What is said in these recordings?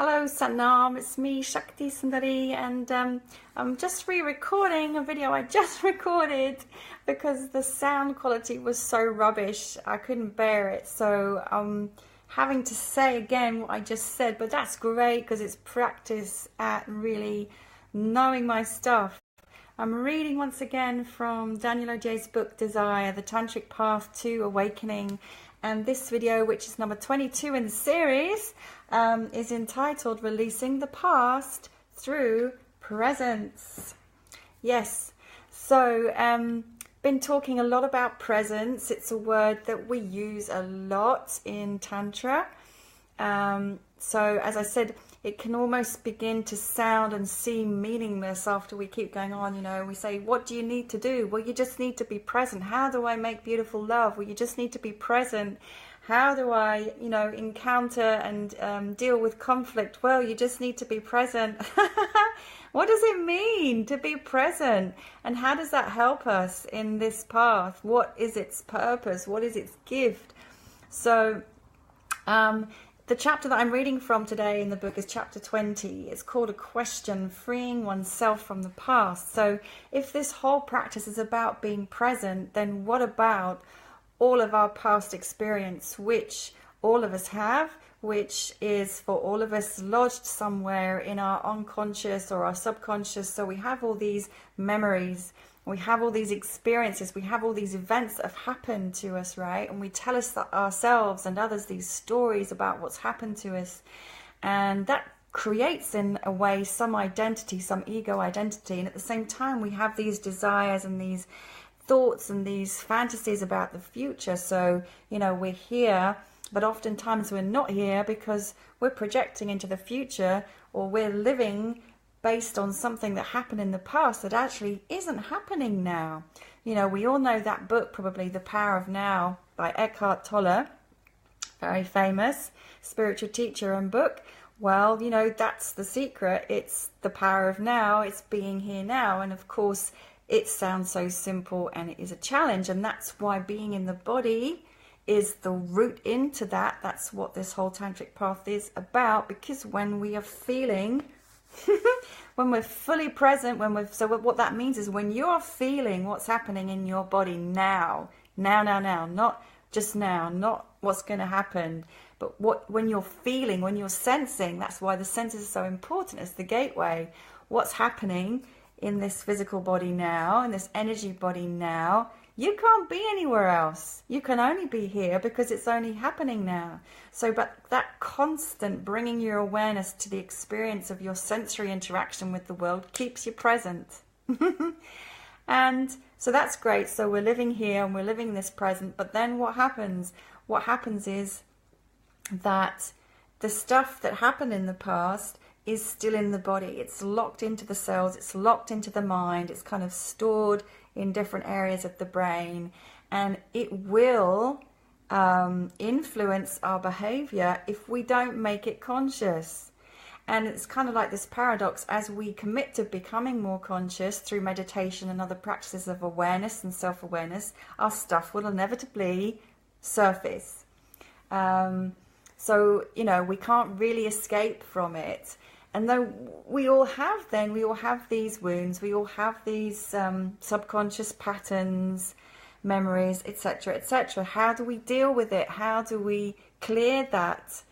Hello Satnam, it's me Shakti Sundari, and I'm just re-recording a video I just recorded because the sound quality was so rubbish I couldn't bear it, so I'm having to say again what I just said, but that's great because it's practice at really knowing my stuff. I'm reading once again from Daniel Odier's book Desire, the Tantric Path to Awakening, and this video, which is number 22 in the series, is entitled Releasing the Past Through Presence. Yes, so been talking a lot about presence. It's a word that we use a lot in Tantra. So as I said, it can almost begin to sound and seem meaningless after we keep going on. You know, we say, what do you need to do? Well, you just need to be present. How do I make beautiful love? Well, you just need to be present. How do I, encounter and deal with conflict? Well, you just need to be present. What does it mean to be present? And how does that help us in this path? What is its purpose? What is its gift? So, the chapter that I'm reading from today in the book is chapter 20. It's called A Question, Freeing Oneself from the Past. So if this whole practice is about being present, then what about all of our past experience, which all of us have, which is for all of us lodged somewhere in our unconscious or our subconscious. So we have all these memories, we have all these experiences, we have all these events that have happened to us, right? And we tell us that ourselves and others these stories about what's happened to us. And that creates in a way some identity, some ego identity. And at the same time, we have these desires and these thoughts and these fantasies about the future. So, we're here, but oftentimes we're not here because we're projecting into the future, or we're living based on something that happened in the past that actually isn't happening now. We all know that book, probably, The Power of Now by Eckhart Tolle, very famous spiritual teacher and book. Well, that's the secret. It's the power of now. It's being here now. And of course, it sounds so simple and it is a challenge. And that's why being in the body is the route into that. That's what this whole Tantric Path is about, because when we are feeling when we're fully present, so what that means is when you're feeling what's happening in your body now, not just now, not what's going to happen, but when you're feeling, when you're sensing. That's why the senses are so important. It's the gateway. What's happening in this physical body now, in this energy body now. You can't be anywhere else. You can only be here because it's only happening now. So, but that constant bringing your awareness to the experience of your sensory interaction with the world keeps you present. And so that's great. So we're living here and we're living this present. But then what happens? What happens is that the stuff that happened in the past is still in the body. It's locked into the cells. It's locked into the mind. It's kind of stored in different areas of the brain, and it will influence our behavior if we don't make it conscious. And it's kind of like this paradox: as we commit to becoming more conscious through meditation and other practices of awareness and self-awareness, our stuff will inevitably surface. So we can't really escape from it. And though we all have these wounds, we all have these subconscious patterns, memories, etc., etc. How do we deal with it? How do we clear that?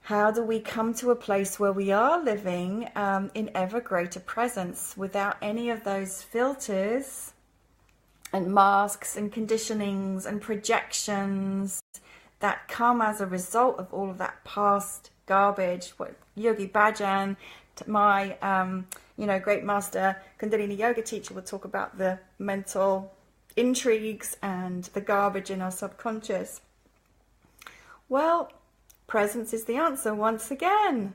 How do we come to a place where we are living in ever greater presence without any of those filters and masks and conditionings and projections that come as a result of all of that past garbage? What Yogi Bhajan, my great master Kundalini yoga teacher, would talk about the mental intrigues and the garbage in our subconscious. Well, presence is the answer once again.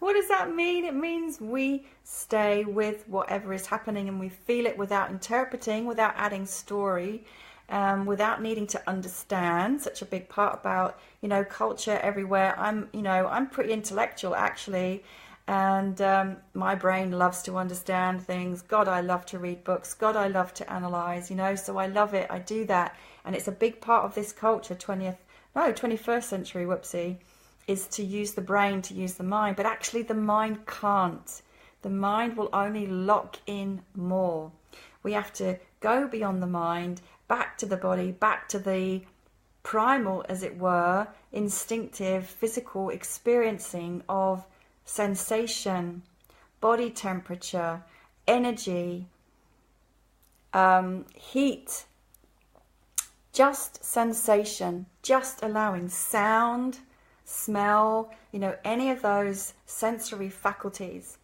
What does that mean? It means we stay with whatever is happening and we feel it without interpreting, without adding story, without needing to understand. Such a big part about culture everywhere. I'm pretty intellectual actually, and my brain loves to understand things. God, I love to read books. God, I love to analyze. So I love it. I do that, and it's a big part of this culture. 21st century, whoopsie. is to use the brain, to use the mind, but actually the mind can't. The mind will only lock in more. We have to go beyond the mind, back to the body, back to the primal, as it were, instinctive, physical experiencing of sensation, body temperature, energy, heat, just sensation, just allowing sound, smell, any of those sensory faculties.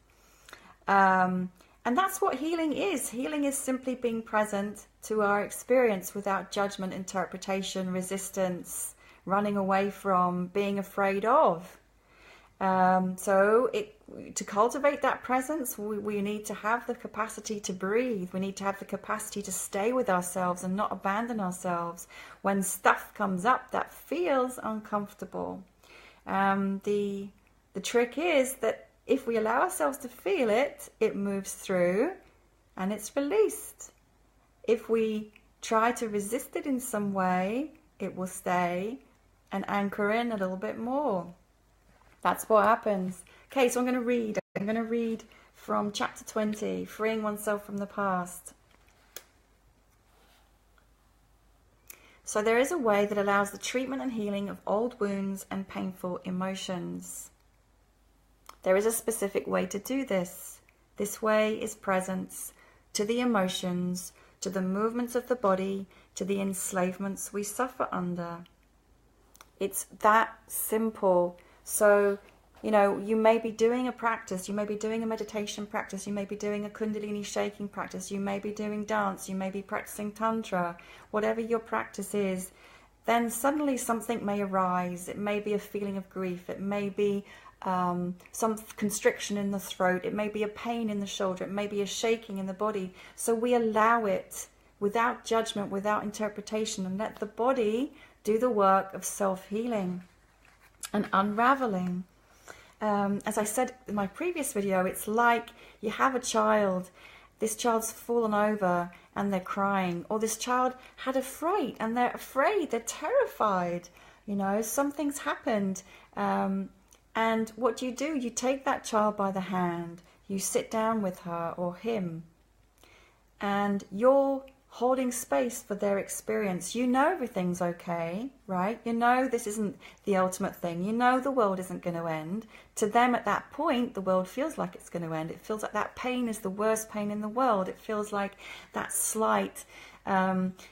And that's what healing is. Healing is simply being present to our experience without judgment, interpretation, resistance, running away from, being afraid of. To cultivate that presence, we need to have the capacity to breathe. We need to have the capacity to stay with ourselves and not abandon ourselves when stuff comes up that feels uncomfortable. The trick is that if we allow ourselves to feel it, it moves through and it's released. If we try to resist it in some way, it will stay and anchor in a little bit more. That's what happens. Okay, so I'm going to read from chapter 20, Freeing Oneself from the Past. So there is a way that allows the treatment and healing of old wounds and painful emotions. There is a specific way to do this. This way is presence to the emotions, to the movements of the body, to the enslavements we suffer under. It's that simple. So, you may be doing a practice, you may be doing a meditation practice, you may be doing a Kundalini shaking practice, you may be doing dance, you may be practicing Tantra, whatever your practice is, then suddenly something may arise. It may be a feeling of grief, it may be some constriction in the throat, it may be a pain in the shoulder, it may be a shaking in the body. So we allow it without judgment, without interpretation, and let the body do the work of self-healing and unraveling. As I said in my previous video, it's like you have a child, this child's fallen over and they're crying, or this child had a fright and they're afraid, they're terrified, something's happened. And what do? You take that child by the hand, you sit down with her or him, and you're holding space for their experience. Everything's okay, right? This isn't the ultimate thing. The world isn't going to end. To them at that point, the world feels like it's going to end. It feels like that pain is the worst pain in the world. It feels like that slight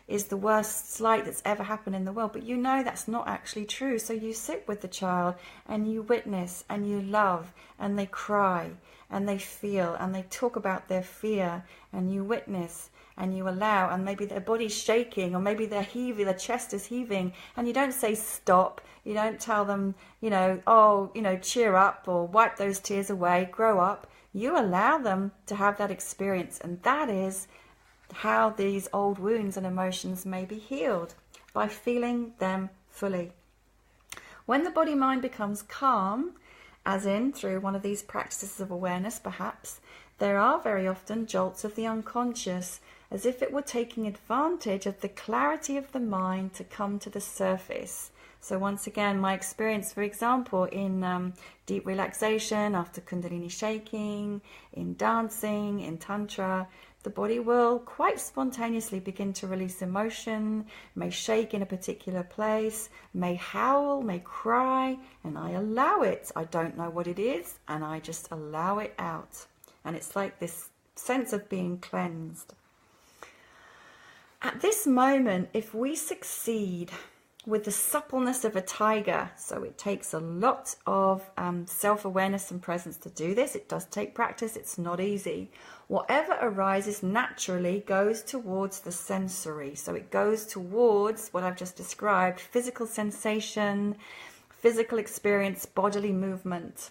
is the worst slight that's ever happened in the world. But that's not actually true. So you sit with the child and you witness and you love, and they cry and they feel and they talk about their fear, and you witness and you allow, and maybe their body's shaking, or maybe they're heaving, their chest is heaving, and you don't say stop, you don't tell them, cheer up, or wipe those tears away, grow up. You allow them to have that experience, and that is how these old wounds and emotions may be healed, by feeling them fully. When the body-mind becomes calm, as in through one of these practices of awareness perhaps, there are very often jolts of the unconscious, as if it were taking advantage of the clarity of the mind to come to the surface. So once again, my experience, for example, in deep relaxation, after Kundalini shaking, in dancing, in Tantra, the body will quite spontaneously begin to release emotion, may shake in a particular place, may howl, may cry, and I allow it. I don't know what it is, and I just allow it out. And it's like this sense of being cleansed. At this moment, if we succeed with the suppleness of a tiger, so it takes a lot of self-awareness and presence to do this. It does take practice. It's not easy. Whatever arises naturally goes towards the sensory. So it goes towards what I've just described: physical sensation, physical experience, bodily movement.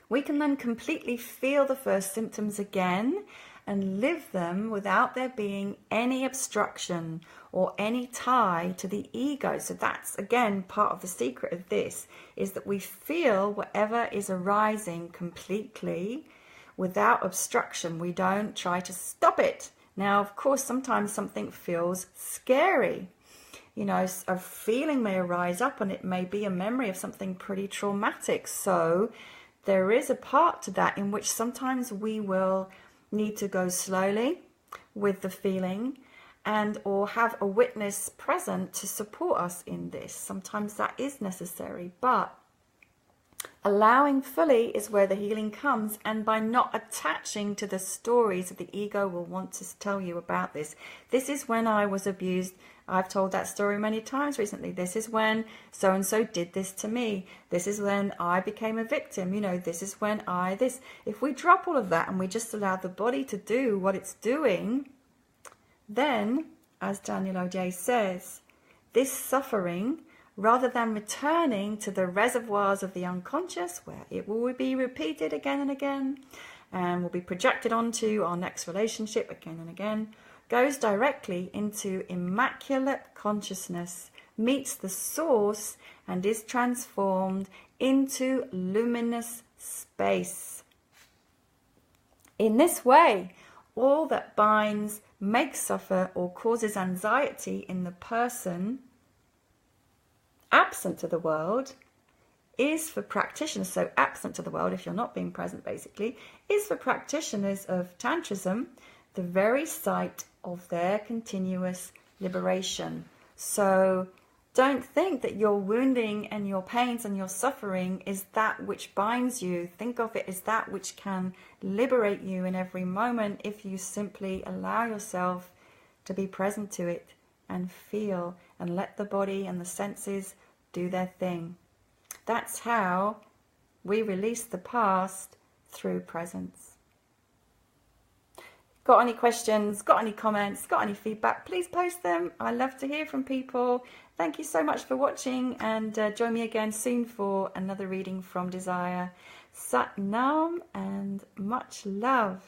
We can then completely feel the first symptoms again and live them without there being any obstruction or any tie to the ego. So that's, again, part of the secret of this, is that we feel whatever is arising completely without obstruction. We don't try to stop it. Now, of course, sometimes something feels scary. you know, a feeling may arise up, and it may be a memory of something pretty traumatic. So there is a part to that in which sometimes we will need to go slowly with the feeling, and or have a witness present to support us in this. Sometimes that is necessary, but allowing fully is where the healing comes, and by not attaching to the stories that the ego will want to tell you about this. This is when I was abused. I've told that story many times recently. This is when so-and-so did this to me. This is when I became a victim. You know, this is when this. If we drop all of that and we just allow the body to do what it's doing, then, as Daniel Odier says, this suffering, rather than returning to the reservoirs of the unconscious, where it will be repeated again and again, and will be projected onto our next relationship again and again, goes directly into immaculate consciousness, meets the source, and is transformed into luminous space. In this way, all that binds, makes suffer, or causes anxiety in the person absent to the world is for practitioners, so absent to the world, if you're not being present basically, is for practitioners of Tantrism the very site of their continuous liberation. So don't think that your wounding and your pains and your suffering is that which binds you. Think of it as that which can liberate you in every moment if you simply allow yourself to be present to it and feel and let the body and the senses do their thing. That's how we release the past, through presence. Got any questions, got any comments, got any feedback, please post them. I love to hear from people. Thank you so much for watching, and join me again soon for another reading from Desire. Sat Nam and much love.